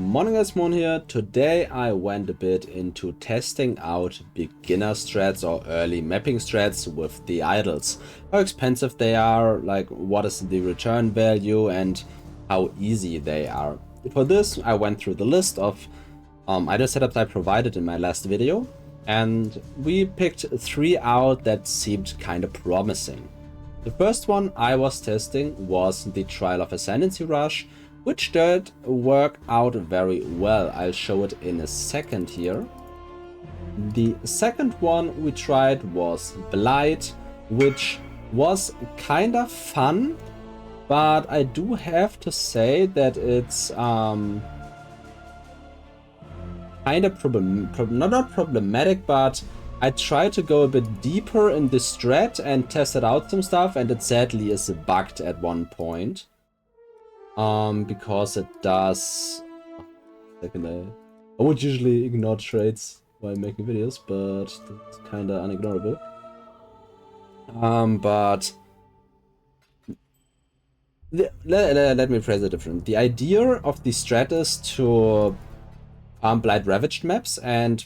Morning guys, Moorhuhn here. Today I went a bit into testing out beginner strats or early mapping strats with the idols. How expensive they are, like what is the return value and how easy they are. For this I went through the list of idol setups I provided in my last video, and we picked 3 out that seemed kind of promising. The first one I was testing was the Trial of Ascendancy Rush, which did work out very well. I'll show it in a second here. The second one we tried was Blight, which was kind of fun, but I do have to say that it's kind of not problematic, but I tried to go a bit deeper in the strat and tested out some stuff, and it sadly is bugged at one point. Because it does... I would usually ignore traits while making videos, but it's kinda unignorable. But... let me phrase it different. The idea of the strat is to farm Blight Ravaged maps, and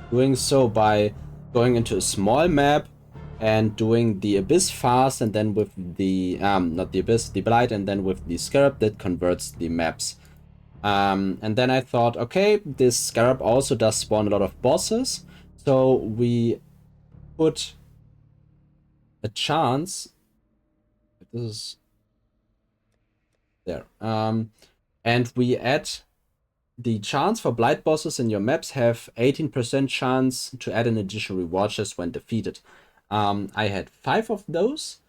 doing so by going into a small map and doing the Abyss fast, and then with the, not the Abyss, the Blight, and then with the Scarab that converts the maps. And then I thought, okay, this Scarab also does spawn a lot of bosses, so we put a chance, this is there, and we add the chance for Blight bosses in your maps have 18% chance to add an additional reward chest when defeated. I had 5 of those,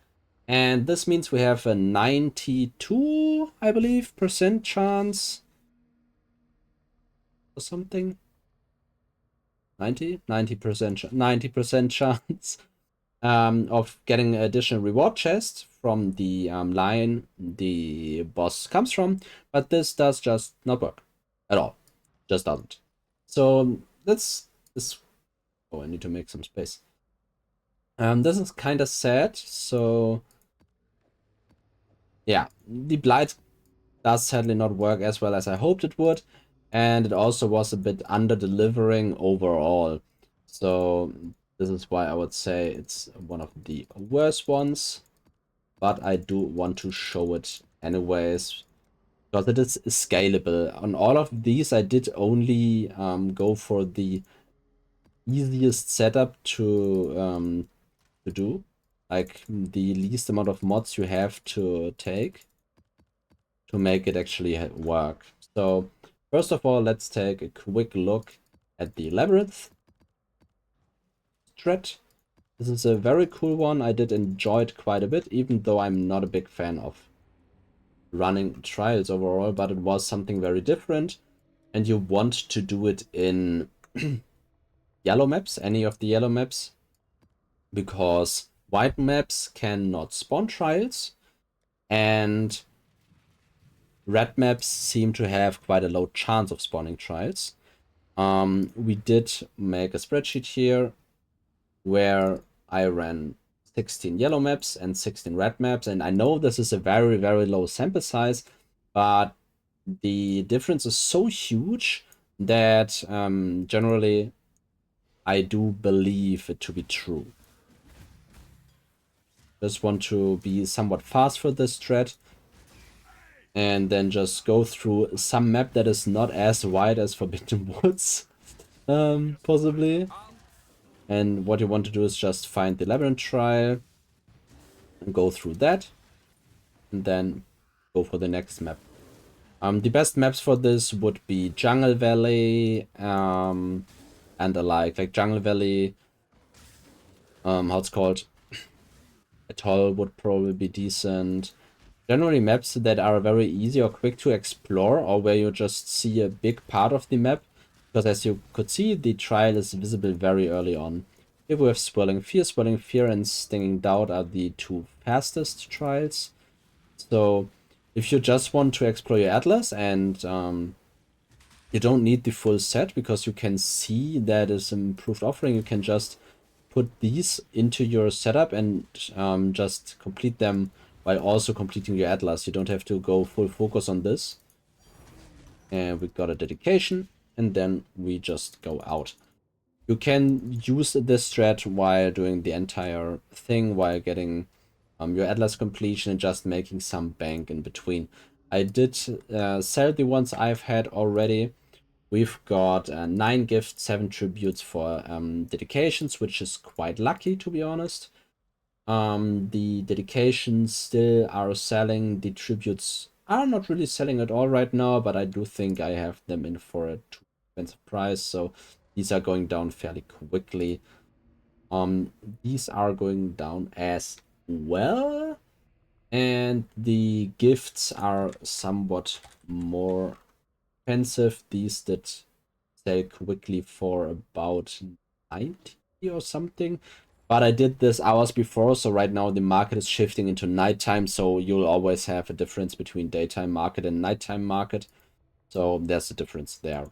and this means we have a 92, I believe, percent chance or something. 90% chance of getting an additional reward chest from the line the boss comes from, but this does just not work at all. Just doesn't. So let's oh, I need to make some space. This is kind of sad, so yeah, the Blight does sadly not work as well as I hoped it would, and it also was a bit under-delivering overall. So this is why I would say it's one of the worst ones, but I do want to show it anyways, because it is scalable. On all of these, I did only go for the easiest setup to do, like the least amount of mods you have to take to make it actually work. So first of all, let's take a quick look at the Labyrinth strat. This is a very cool one. I did enjoy it quite a bit, even though I'm not a big fan of running trials overall, but it was something very different, and you want to do it in yellow maps, any of the yellow maps, because white maps cannot spawn trials, and red maps seem to have quite a low chance of spawning trials. We did make a spreadsheet here where I ran 16 yellow maps and 16 red maps, and I know this is a very, very low sample size, but the difference is so huge that generally I do believe it to be true. Just want to be somewhat fast for this strat, and then just go through some map that is not as wide as Forbidden Woods, possibly. And what you want to do is just find the Labyrinth Trial and go through that, and then go for the next map. The best maps for this would be Jungle Valley, and the like Jungle Valley, how it's called, Atoll would probably be decent. Generally maps that are very easy or quick to explore, or where you just see a big part of the map, because as you could see, the trial is visible very early on. Here we have Swirling Fear and Stinging Doubt are the 2 fastest trials. So if you just want to explore your Atlas, and you don't need the full set, because you can see that is improved offering, you can just put these into your setup and just complete them while also completing your Atlas. You don't have to go full focus on this. and we got a dedication, and then we just go out. You can use this strat while doing the entire thing, while getting your Atlas completion and just making some bank in between. I did sell the ones I've had already. We've got 9 gifts, 7 tributes for dedications, which is quite lucky, to be honest. The dedications still are selling. The tributes are not really selling at all right now, but I do think I have them in for a too expensive price, so these are going down fairly quickly. These are going down as well, and the gifts are somewhat more expensive. These that sell quickly for about 90 or something. But I did this hours before, so right now the market is shifting into nighttime, so you'll always have a difference between daytime market and nighttime market. So there's a difference there.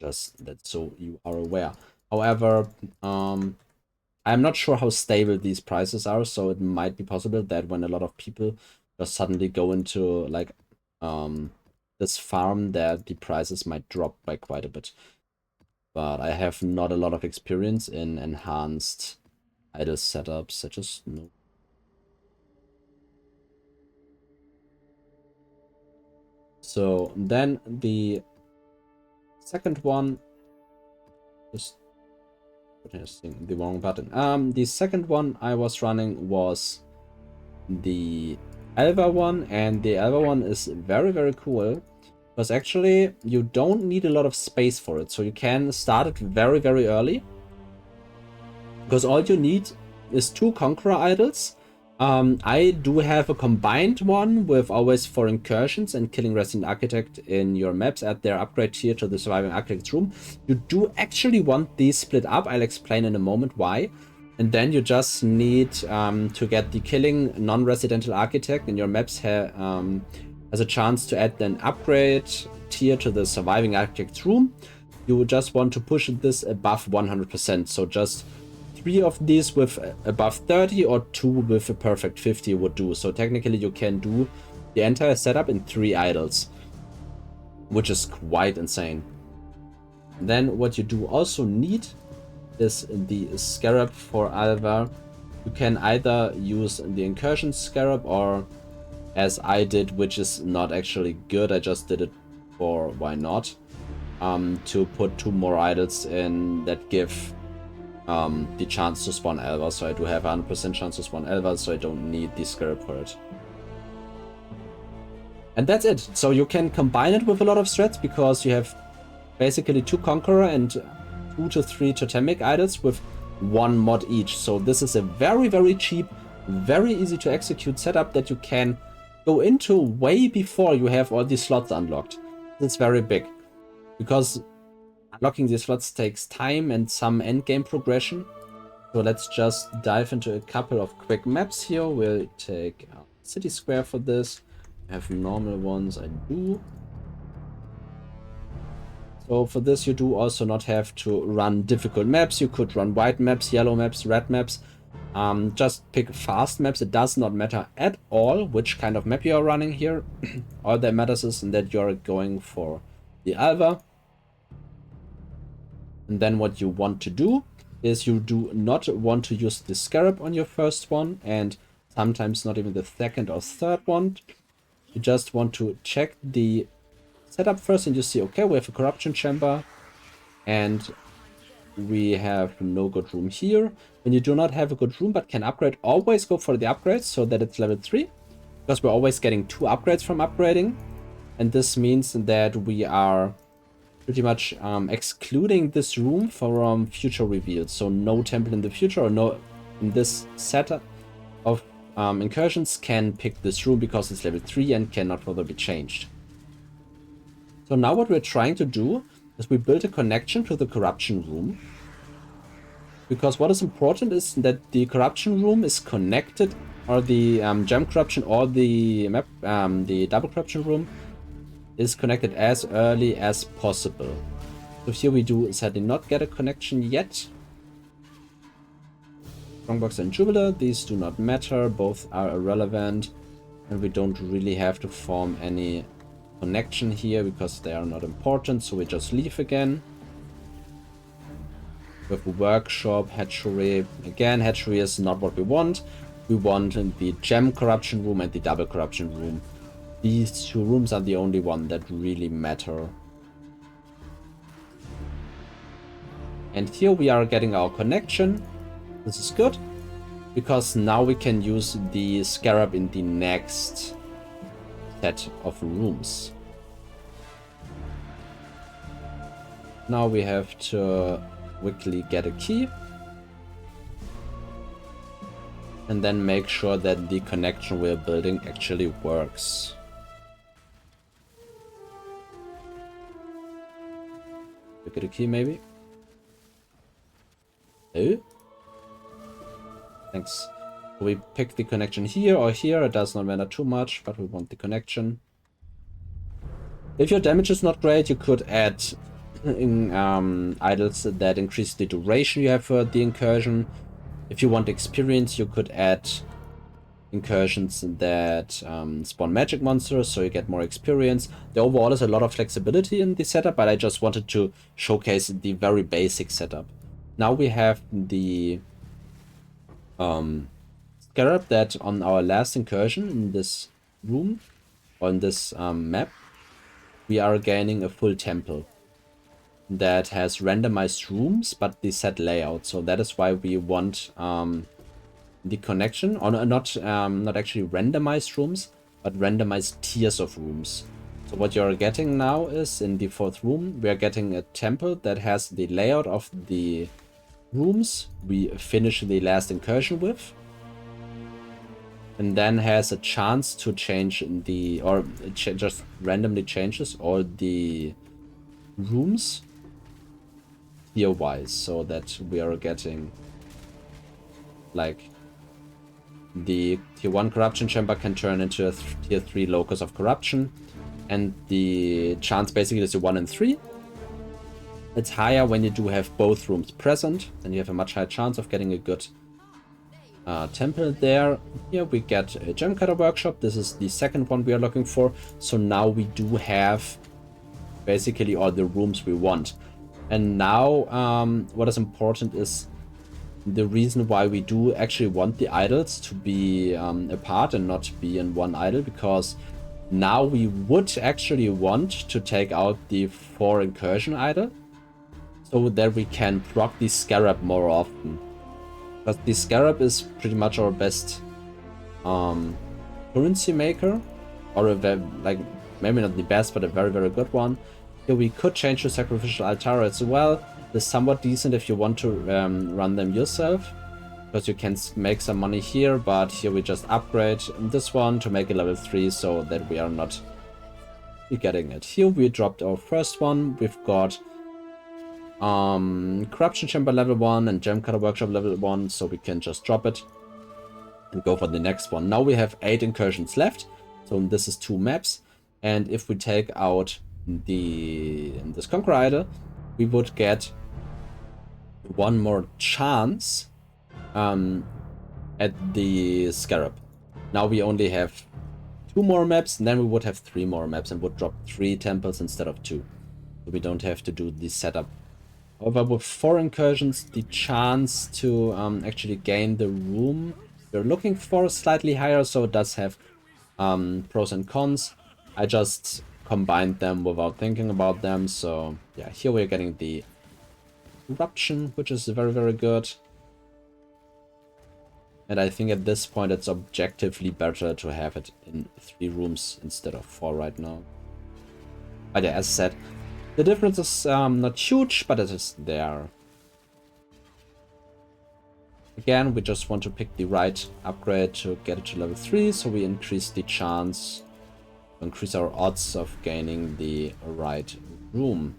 Just that so you are aware. However, I'm not sure how stable these prices are, so it might be possible that when a lot of people just suddenly go into like this farm, that the prices might drop by quite a bit. But I have not a lot of experience in enhanced idle setups, such as no. So then the second one, just pressing the wrong button. The second one I was running was the Alva one, and the Alva one is very, very cool. Because actually, you don't need a lot of space for it. So you can start it very, very early. Because all you need is 2 Conqueror Idols. I do have a combined one with always 4 Incursions and killing Resident Architect in your maps at their upgrade tier to the Surviving Architect's room. You do actually want these split up. I'll explain in a moment why. And then you just need to get the killing non-residential architect in your maps has a chance to add an upgrade tier to the Surviving Architect's room. You would just want to push this above 100%. So just 3 of these with above 30 or 2 with a perfect 50 would do. So technically you can do the entire setup in 3 idols, which is quite insane. Then what you do also need is the Scarab for Alva. You can either use the Incursion Scarab or, as I did, which is not actually good, I just did it for why not, to put 2 more idols in that give the chance to spawn Alva. So I do have 100% chance to spawn Alva, so I don't need the Scarab for it. And that's it. So you can combine it with a lot of strats, because you have basically 2 Conqueror and 2 to 3 Totemic idols with 1 mod each. So this is a very, very cheap, very easy to execute setup that you can go into way before you have all these slots unlocked. It's very big, because unlocking these slots takes time and some endgame progression. So let's just dive into a couple of quick maps here. We'll take City Square for this. I have normal ones, I do. So for this you do also not have to run difficult maps. You could run white maps, yellow maps, red maps. Just pick fast maps. It does not matter at all which kind of map you are running here. All that matters is that you're going for the Alva. And then what you want to do is you do not want to use the Scarab on your first one, and sometimes not even the second or third one. You just want to check the setup first, and you see, okay, we have a corruption chamber and we have no good room here. When you do not have a good room but can upgrade, always go for the upgrades so that it's level 3, because we're always getting 2 upgrades from upgrading. And this means that we are pretty much excluding this room from future reveals. So no temple in the future, or no in this setup of incursions can pick this room because it's level 3 and cannot further be changed. So now what we're trying to do is we build a connection to the corruption room, because what is important is that the corruption room is connected, or the gem corruption or the map, the double corruption room is connected as early as possible. So here we do sadly not get a connection yet. Strongbox and Jubilee, these do not matter, both are irrelevant, and we don't really have to form any connection here because they are not important, so we just leave again. With a workshop, hatchery. Again, hatchery is not what we want. We want the gem corruption room and the double corruption room. These two rooms are the only one that really matter. And here we are getting our connection. This is good, because now we can use the scarab in the next set of rooms. Now we have to quickly get a key. And then make sure that the connection we're building actually works. Get a key maybe? Oh? Thanks. We pick the connection here or here, it does not matter too much, but we want the connection. If your damage is not great, you could add idols that increase the duration you have for the incursion. If you want experience, you could add incursions that spawn magic monsters, so you get more experience. There overall is a lot of flexibility in the setup, but I just wanted to showcase the very basic setup. Now we have the scarab that on our last incursion in this room, on this map, we are gaining a full temple that has randomized rooms, but the set layout. So that is why we want the connection, or not actually randomized rooms, but randomized tiers of rooms. So what you're getting now is, in the 4th room, we are getting a temple that has the layout of the rooms we finish the last incursion with, and then has a chance to change the, or just randomly changes all the rooms tier wise, so that we are getting like the tier 1 corruption chamber can turn into a tier 3 locus of corruption, and the chance basically is a 1 in 3. It's higher when you do have both rooms present, then you have a much higher chance of getting a good temple there. Here we get a gem cutter workshop. This is the second one we are looking for. So now we do have basically all the rooms we want. And now what is important is the reason why we do actually want the idols to be apart and not be in one idol, because now we would actually want to take out the 4 incursion idol, so that we can proc the scarab more often. But the scarab is pretty much our best currency maker, or like maybe not the best, but a very, very good one. Here we could change to sacrificial altar as well. It's somewhat decent if you want to run them yourself, because you can make some money here, but here we just upgrade this one to make it level 3 so that we are not getting it. Here we dropped our first one. We've got corruption chamber level 1 and gem cutter workshop level 1, so we can just drop it and go for the next one. Now we have 8 incursions left, so this is 2 maps, and if we take out this conqueror idol, we would get one more chance at the scarab. Now we only have 2 more maps, and then we would have 3 more maps and would drop 3 temples instead of 2, so we don't have to do the setup. However, with 4 incursions, the chance to actually gain the room we're looking for is slightly higher, so it does have pros and cons. I just combined them without thinking about them, so yeah, here we're getting the corruption, which is very, very good. And I think at this point it's objectively better to have it in 3 rooms instead of 4 right now. But yeah, as I said, the difference is not huge, but it is there. Again, we just want to pick the right upgrade to get it to level 3, so we increase the chance, increase our odds of gaining the right room.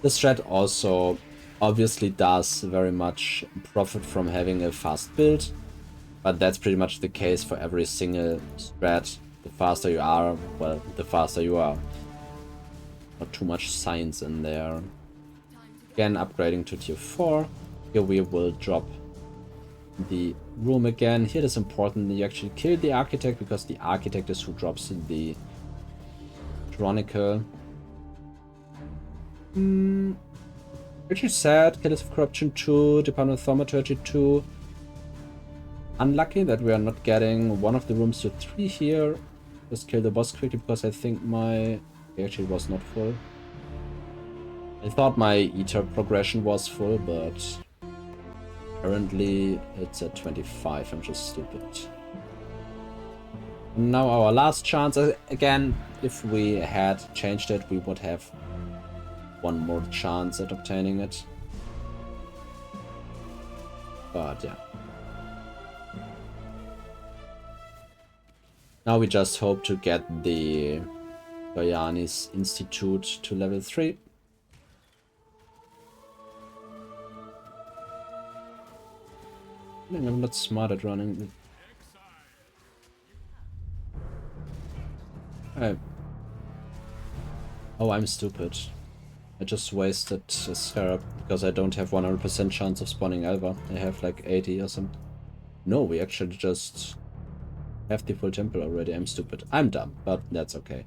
This strat also obviously does very much profit from having a fast build, but that's pretty much the case for every single strat. The faster you are, well, the faster you are. Not too much science in there. Again, upgrading to tier 4. Here we will drop the room again. Here it is important that you actually kill the Architect, because the Architect is who drops the Chronicle. Which is sad. Killers of Corruption 2, Department of Thaumaturgy 2. Unlucky that we are not getting one of the rooms to 3 here. Just kill the boss quickly, because I think my... Actually, it was not full. I thought my Ether progression was full, but apparently it's at 25. I'm just stupid. Now our last chance. Again, if we had changed it, we would have one more chance at obtaining it. But yeah. Now we just hope to get the Goyanis Institute to level 3. I'm not smart at running. Oh, I'm stupid. I just wasted a Scarab because I don't have 100% chance of spawning Alva. I have like 80 or something. No, we actually just have the full temple already. I'm stupid. I'm dumb, but that's okay.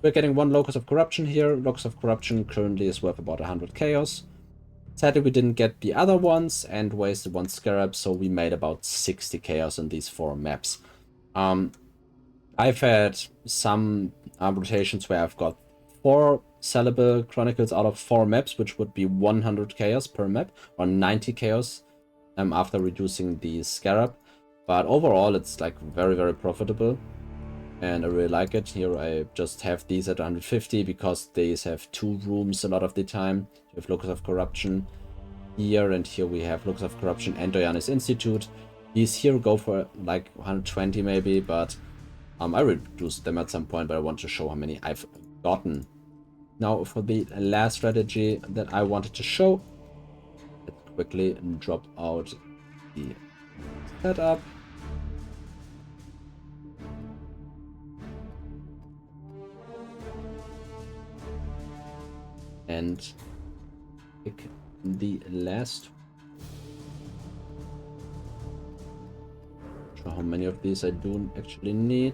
We're getting one Locus of Corruption here. Locus of Corruption currently is worth about 100 chaos. Sadly, we didn't get the other ones and wasted one Scarab, so we made about 60 chaos in these 4 maps. I've had some rotations where I've got 4 sellable Chronicles out of 4 maps, which would be 100 chaos per map, or 90 chaos after reducing the Scarab. But overall, it's like very, very profitable, and I really like it. Here I just have these at 150 because these have 2 rooms a lot of the time. You have Locus of Corruption here, and here we have Locus of Corruption and Goyanis Institute. These here go for like 120 maybe, but I reduced them at some point, but I want to show how many I've gotten. Now for the last strategy that I wanted to show, let's quickly drop out the setup. And pick the last. Show how many of these I do actually need.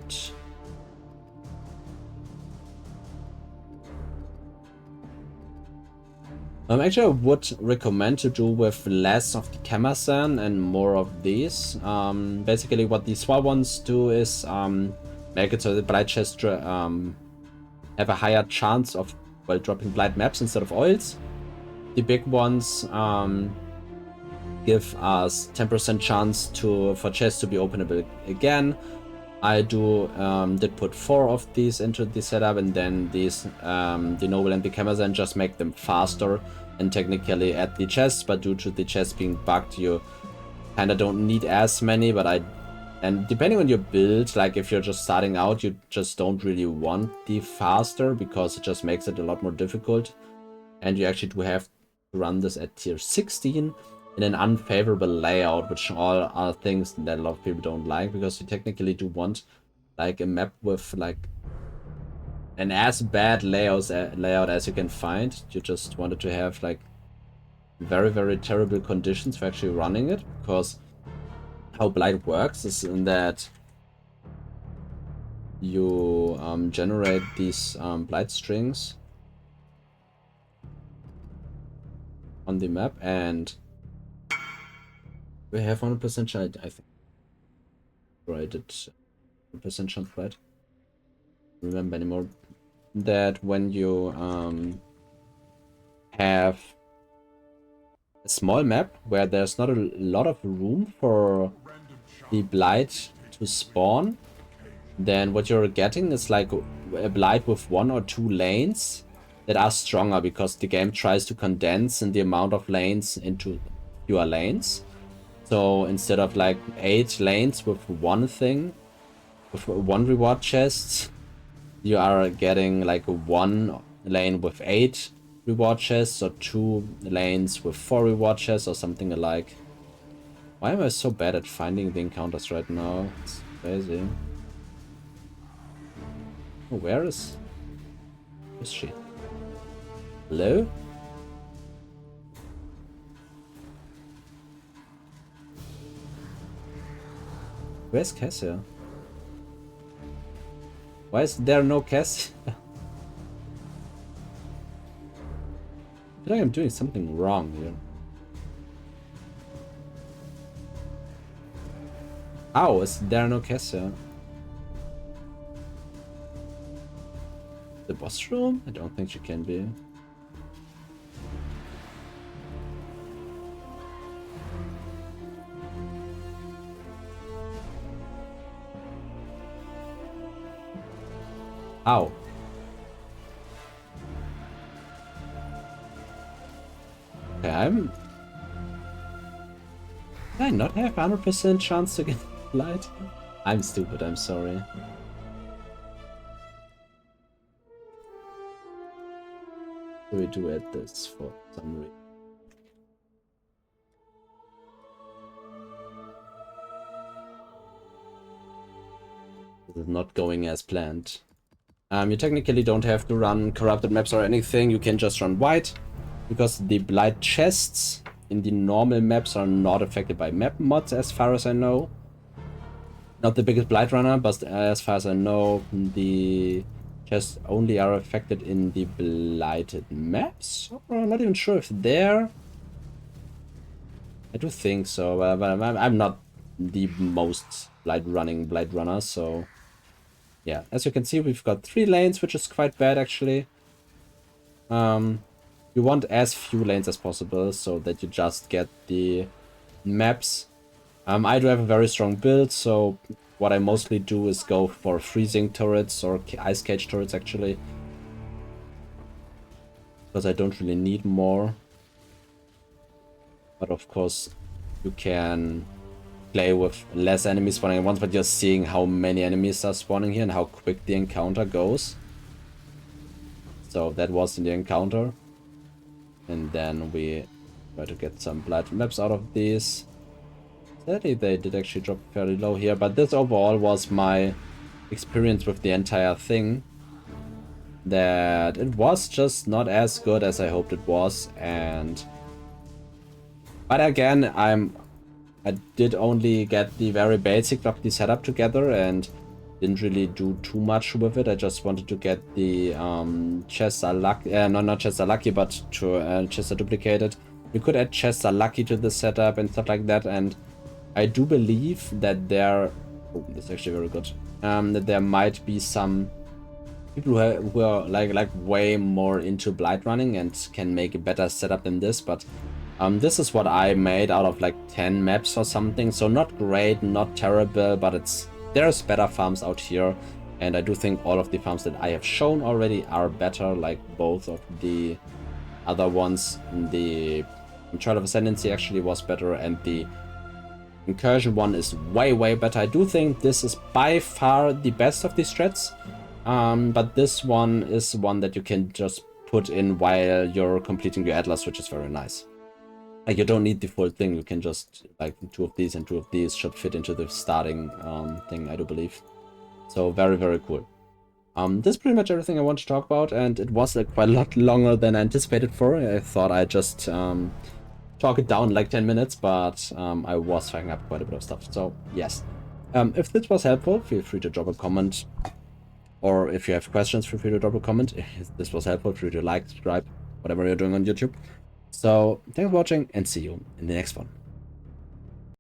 Actually, I would recommend to do with less of the Kamasan and more of these. Basically, what these small ones do is make it so the Blight chests have a higher chance of dropping Blight maps instead of oils. The big ones give us 10% chance for chests to be openable again. I did put 4 of these into the setup, and then these the Noble and the Kamasan just make them faster and technically add the chests, but due to the chests being bugged, you kind of don't need as many. And depending on your build, like if you're just starting out, you just don't really want the faster because it just makes it a lot more difficult, and you actually do have to run this at tier 16 in an unfavorable layout, which all are things that a lot of people don't like, because you technically do want like a map with like an as bad layout as you can find. You just wanted to have like very, very terrible conditions for actually running it, because how Blight works is in that you generate these Blight strings on the map, and we have 100% chance, I think. Right, it's 100% chance, right? Remember anymore. That when you have a small map where there's not a lot of room for the Blight to spawn, then what you're getting is like a Blight with 1 or 2 lanes that are stronger, because the game tries to condense in the amount of lanes into fewer lanes. So instead of like 8 lanes with 1 thing, with 1 reward chest, you are getting like 1 lane with 8 reward chests, or 2 lanes with 4 reward chests, or something alike. Why am I so bad at finding the encounters right now? It's crazy. Oh, where is she? Hello? Where's Cassia? Why is there no Cassia? I feel like I'm doing something wrong here. How is there no Cassia? The boss room? I don't think she can be. How? Okay, Did I not have 100% chance to get Blight? I'm stupid, I'm sorry. So we do add this for some reason. This is not going as planned. You technically don't have to run corrupted maps or anything, you can just run white, because the Blight chests in the normal maps are not affected by map mods as far as I know. Not the biggest Blight runner, but as far as I know, the chests only are affected in the Blighted maps. I'm not even sure if they're... I do think so, but I'm not the most Blight runner, so... Yeah, as you can see, we've got 3 lanes, which is quite bad, actually. You want as few lanes as possible, so that you just get the maps. I do have a very strong build, so what I mostly do is go for freezing turrets, or ice cage turrets, actually. Because I don't really need more. But of course, you can play with less enemies spawning at once, but you're seeing how many enemies are spawning here and how quick the encounter goes. So that was in the encounter. And then we try to get some Blight maps out of these. Sadly, they did actually drop fairly low here, but this overall was my experience with the entire thing. That it was just not as good as I hoped it was, but again, I did only get the very basic of the setup together and didn't really do too much with it. I just wanted to get the chests are lucky, not chests are lucky, but to chests are duplicated. You could add chests are lucky to the setup and stuff like that, and I do believe that there, oh, this is actually very good, that there might be some people who are like way more into Blight running and can make a better setup than this, but this is what I made out of like 10 maps or something, so not great, not terrible, but there's better farms out here, and I do think all of the farms that I have shown already are better, like both of the other ones. The Trial of Ascendancy actually was better, and the Incursion one is way better. I do think this is by far the best of the strats, but this one is one that you can just put in while you're completing your Atlas, which is very nice. Like, you don't need the full thing, you can just, like, 2 of these and 2 of these should fit into the starting thing, I do believe. So, very cool. This is pretty much everything I want to talk about, and it was quite a lot longer than I anticipated for. I thought I'd just talk it down like 10 minutes, but I was fucking up quite a bit of stuff. So, yes. If this was helpful, feel free to drop a comment. Or if you have questions, feel free to drop a comment. If this was helpful, feel free to like, subscribe, whatever you're doing on YouTube. So, thanks for watching, and see you in the next one.